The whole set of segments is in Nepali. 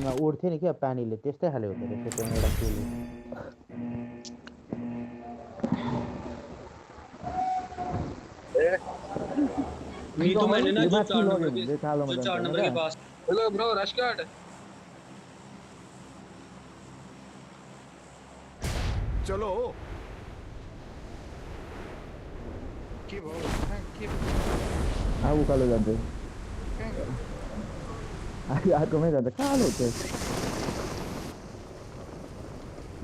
पानीमा उड्थ्यो नि क्या पानीले त्यस्तै खाले हुँदो रहेछ त्यहाँबाट केले मी तो मैंने ना ये जो माथि चार लग्यो नंबर के भने चाहिँ कालोमा जो जान्छ 4 होइन नंबर र के पास हेलो ब्रो रशकाट चलो के भयो के उकालो जान्छ कहाँ अर्कोमै जान्छ कालो हुन्छ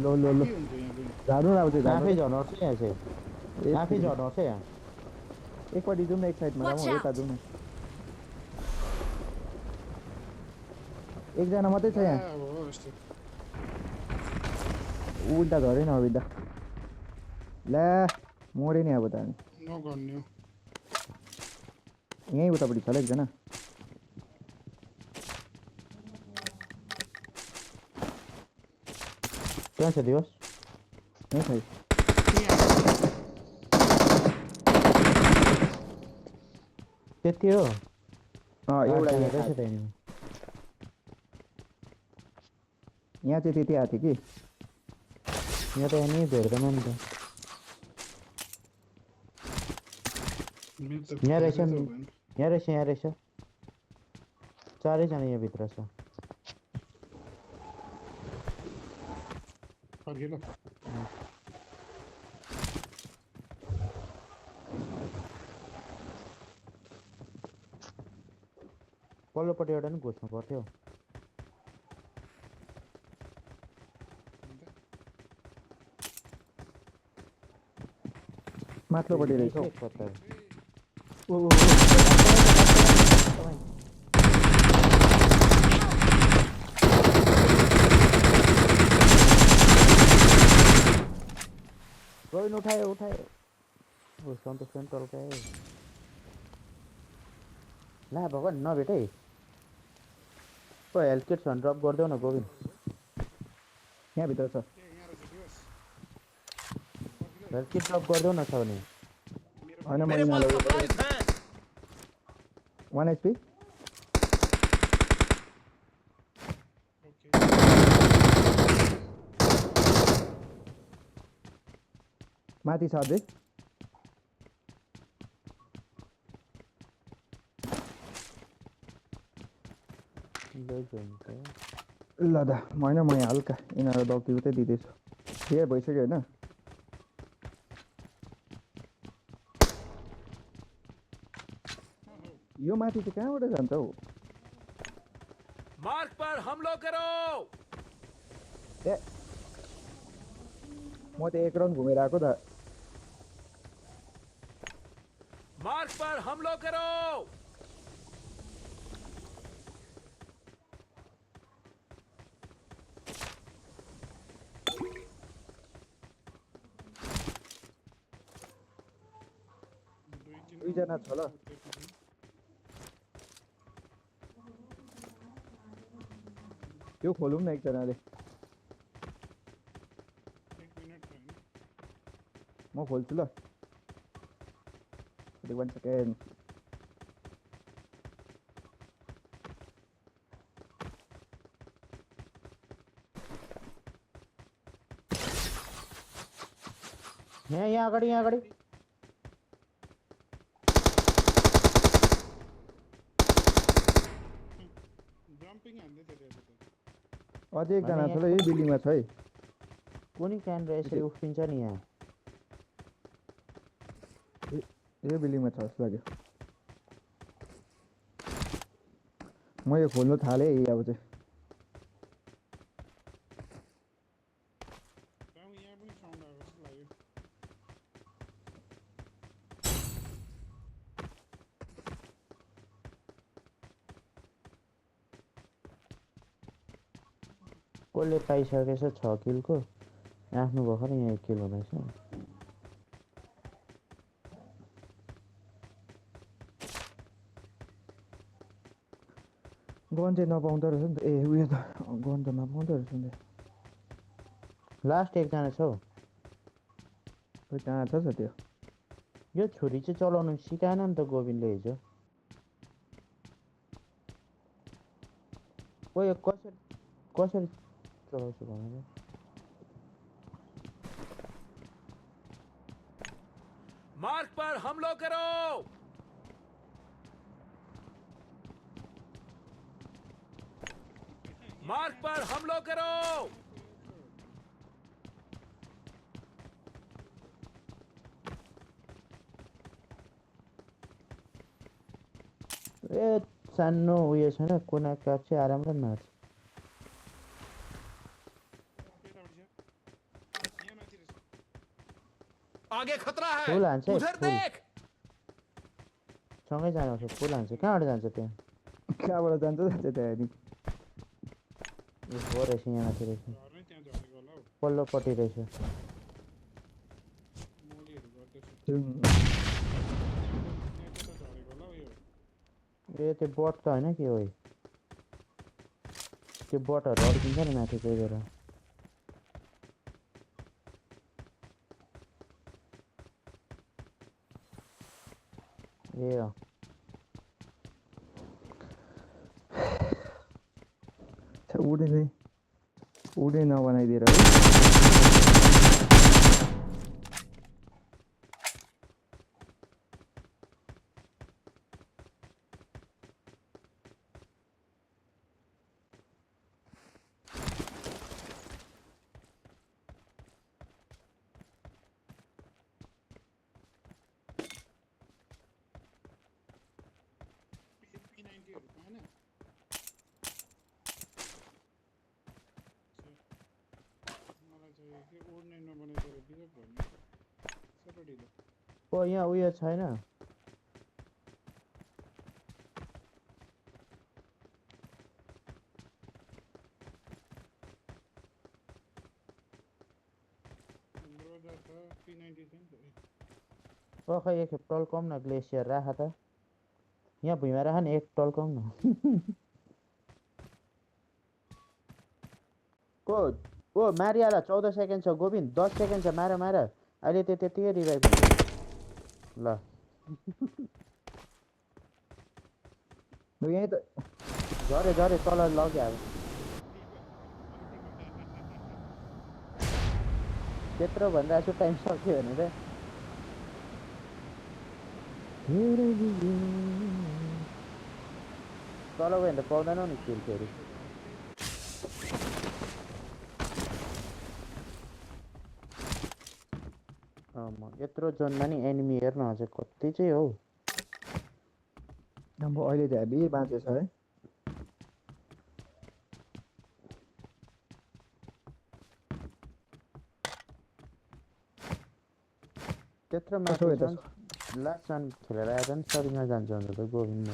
लो लो लो के हुन्छ यहाँ पनि झार्नु अब चाहिँ आफै झार्नु झर्नुपर्छ यहाँ चाहिँ आफै झर्नुपर्छ यहाँ एकपट्टि जाउँ न एक साइडमा Watch जाउँ यता out. जाउँ न एकजना मात्रै छ यहाँ अब हो यस्तो उल्टा झरेन अब त ला मरे नि अब त हामी नगर्ने हो यहीँ उतापट्टि छ ल एकजना कहाँ छ दिवस यहीँ छ त्यति हो एउटा रहेछ यहाँ त्यहाँनिर यहाँ चाहिँ त्यति आएको थियो कि यहाँ त यहाँ भेट्दैन नि त मेरो त यहाँ रहेछ भएन। यहाँ रहेछ यहाँ रहेछ चारैजना यहाँभित्र छ फर्केँ ल पल्लोपट्टिबाट नि घुस्नु पर्थ्यो माथिल्लोपट्टि रहेछ हौ। कता ओ रोइन उठायो उठायो ओ सन्तोष पनि टल्कायो ला भगवान् नभेट है ओ हेल्थ किट छ ड्रप गरिदेऊ न गोविन्द यहाँभित्र छ यहाँ रहेछ दिवस हेल्थ किट ड्रप गरिदेऊ न छ भने होइन मेरे म पास यिनीहरूलाई सप्लाइज हैं 1 HP माथि छ अझै ल दा होइन म यहाँ हल्का यिनीहरू डक्टी मात्रै दिँदैछु धेरै भइसक्यो होइन यो माथि चाहिँ कहाँबाट जान्छ हौ मार्ग पर हमला करो ए म त एक राउन्ड घुमेर आएको त मार्ग पर हमला करो दुईजना छ ल त्यो खोलौँ न एकजनाले म खोल्छु ल 1 सेकेन्ड यहाँ अगाडि जम्पिङ हान्दै थियो त्यसले त अझै एकजना छ ल यही बिल्डिङमा छ है कुनै क्यानरा यसरी उफ्रिन्छ नि यहाँ यो बिल्डिङमा छ जस्तो लाग्यो म यो खोल्नु थालेँ अब चाहिँ गाउँ यहाँ पनि साउन्ड आएको जस्तो लाग्यो कसले पाइसकेछ 6 किलको आफ्नो भर्खर यहाँ 1 किल हुँदैछ गन चाहिँ नपाउँदो रहेछ नि त ए उयो त गन त नपाउँदो रहेछ नि त लास्ट एकजना छ हौ खोइ कहाँ छ त्यो यो छुरी चाहिँ चलाउनु सिकाएन नि त गोविन्दले हिजो ओ यो कसरी कसरी चलाउँछु भनेर मार्ग पर हमला करो। मार्ग पर हमला करो। ए सानो उयो छैन कुना काप्चे आरामले मार्छ आगे खतरा है। फुल हान्छ है, उधर फुल। देख। सँगै जानुपर्छ फुल हान्छ कहाँबाट जान्छ त्यहाँ कहाँबाट जान्छ त्यहाँ हेरि ए, हो रहेछ यहाँ माथि रहेछ घरमै त्यहाँ झरेको होला हौ पल्लोपट्टि रहेछ मोलीहरू गर्दैछ त्यो त्यहाँ त झरेको होला हौ यो ए त्यो बट त होइन के हो त्यो बटहरू अड्किन्छ नि माथि कोही बेला ए अँ छ्या, उडे नबनाइदिएर है P90हरू पाएन मलाई चाहियो कि उड्ने नबनाइदिएर बिजोग भन्ने सबै ढिलो ओ यहाँ उयो छैन ब्रोजा छ P90 छ नि त खै एकखेप टल्काउँ न ग्लेसियर राख त यहाँ भुइँमा राख न एक टल्काउँ न ओ ओ मारिहाल 14 सेकेन्ड छ गोविन्द 10 सेकेन्ड छ मार मार अहिले त्यतिकै रिभाइभ हुन्छ ल लु, यहीँ त झरे झरे तल लग्यो अब त्यत्रो भनिरहेको छु टाइम सक्यो भनेर तल गयो भने त पाउँदैनौ नि किल फेरि यत्रो जोनमा नि एनिमी हेर्न अझै कति चाहिँ हौ अब अहिले त हेभी बाँचेछ है त्यत्रो कसो माथि भयो त? लास्ट राउन्ड खेलेर आएर पनि सरीमा जान्छ भने त Govind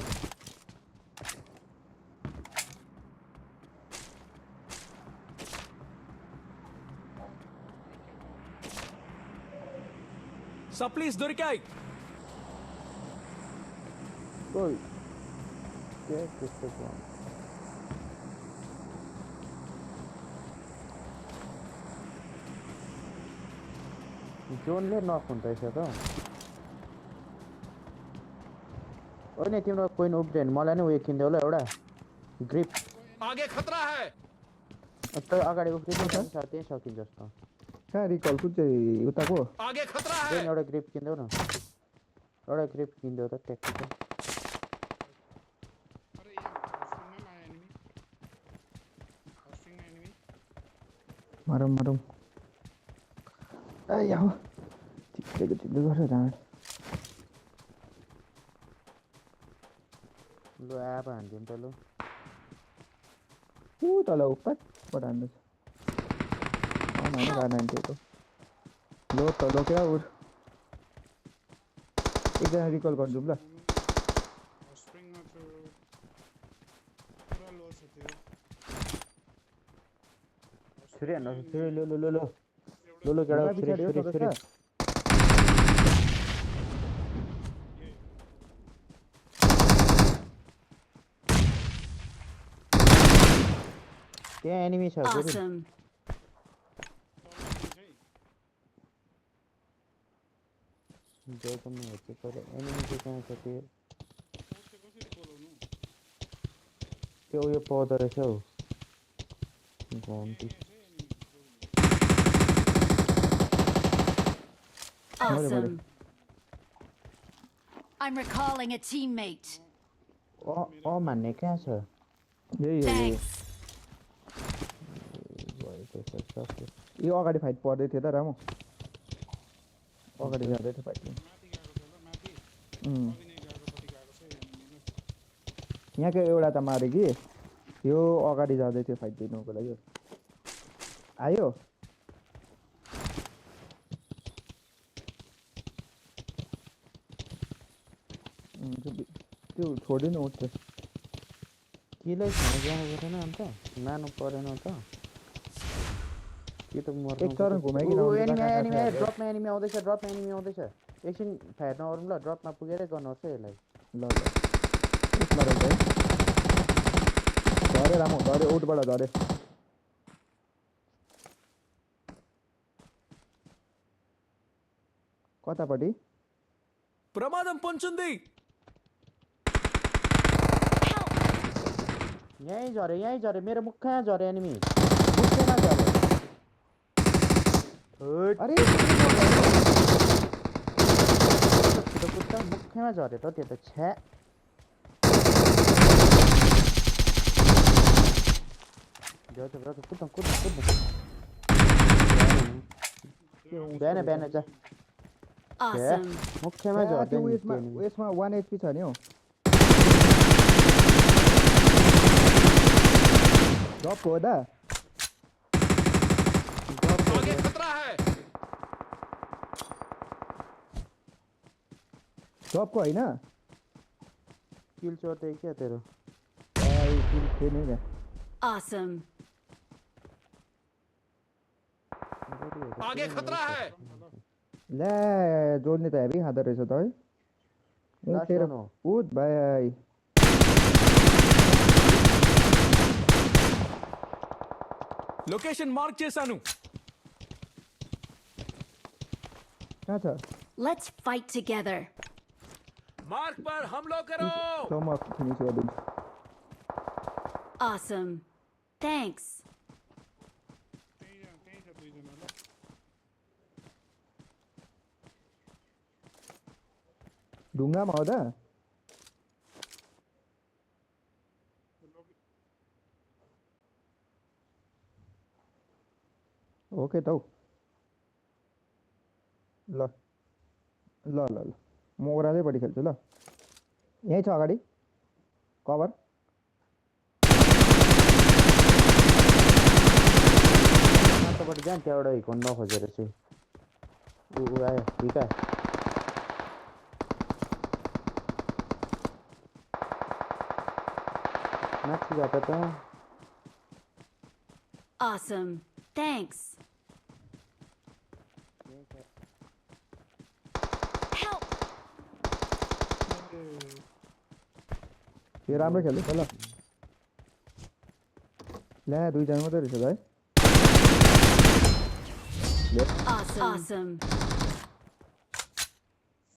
Saplis dorikai. Oi. Que é que você fala? जोनले नक हुन्छ रहेछ त होइन तिम्रो कोइन उब्रेन मलाई नै उयो किनिदेऊ ल एउटा ग्रिप आगे खतरा है त अगाडि उफ्रिनु छ त्यही सकिन्छ जस्तो कहाँ रिकल कुन चाहिँ उताको आगे खतरा जोन है एउटा ग्रिप किनिदेऊ न एउटा ग्रिप किनिदेऊ त ट्याक्टिकल अरे यहाँ हस्टिङमा आयो एनिमी हस्टिङमा एनिमी मारौँ ए यहाँ ठिक्कै गर्छ ढाँड लु आब हान्दिउँ त लु ऊ तल उपबाट हान्दैछ गार्डेन्टीको लो तल क्या उठ एकजना रिकल गरिदिउँ ल हस्टिङमा छु पुरा लो छ त्यो छुरी हान्नु छुरी लु लु लु लु लु लु केटा छुरी पछाडि हो छुरी छुरी सदस्य त्यहाँ एनिमी छ फेरि Awesome. जो पनि हेर्छु तर एनिमी चाहिँ कहाँ छ त्यो कसरी बोलाउनु त्यो उयो पाउँदो रहेछ हौ घन्टी Awesome. I'm recalling a teammate. मान्ने कहाँ छ यही हो यही Thanks. भयो त्यसो सक्यो यो अगाडि फाइट पर्दै थियो त रामु अगाडि जाँदै थियो फाइट माथि गएको छ ल माथि उम्, अघि नै गएकोपट्टि गएको छ enemy ल यहाँको एउटा त मारे कि यो अगाडि जाँदै थियो फाइट दिनुको लागि आयो त्यो छोडिदिनु उठ्छ किलाई खान जानु परेन अन्त मार्नु परेन त कि त मर्नु एक चरण घुमाइकन आउनु त कहाँ कहाँ छ ड्रपमा एनिमी आउँदैछ एकछिन फायर नगरौँ ल ड्रपमा पुगेरै गर्नुहोस् है यसलाई ल ल उसमा रहेछ है झरे रामु झरे उठबाट झरे कतापट्टि ప్రమాదం పొంచుంది यहीँ झरे मेरो मुखमा झरे एनिमी मुखमा झरे अरे कुद्दा मुखमा झरे त त्यो त छ्या कुद्नु बिहान जा Awesome. मुखमा त्यो झर्दै उयसमा उयसमा 1 HP छ नि हौ ड्रप हो दा आगे खतरा है ड्रपको होइन किल चोर्दै क्या तेरो किल थिएन नि Awesome. आगे खतरा है ल्या जोड्ने त हेभी खाँदो रहेछ त है Last तेरो one हो। उठ भाइ లొకేషన్ మార్క్ చేశాను कहाँ छ Let's fight together. मार्क पर हमला करो म फिनिस गरिदिन्छु Awesome. Thanks. त्यही छ दुईजना ल ढुङ्गामा हो दा ओके त हौ ल ल ल ल म ओह्रालैपट्टि खेल्छु ल यहीँ छ अगाडि कभर माथिबाट जान त्यहाँबाट हिर्काउन नखोजेर चाहिँ ऊ आयो हिर्का माथि जाँदा त Awesome. Thanks. Help! यो राम्रो खेल्दैछ ल ल्या दुईजना मात्रै रहेछ त है Awesome. Awesome.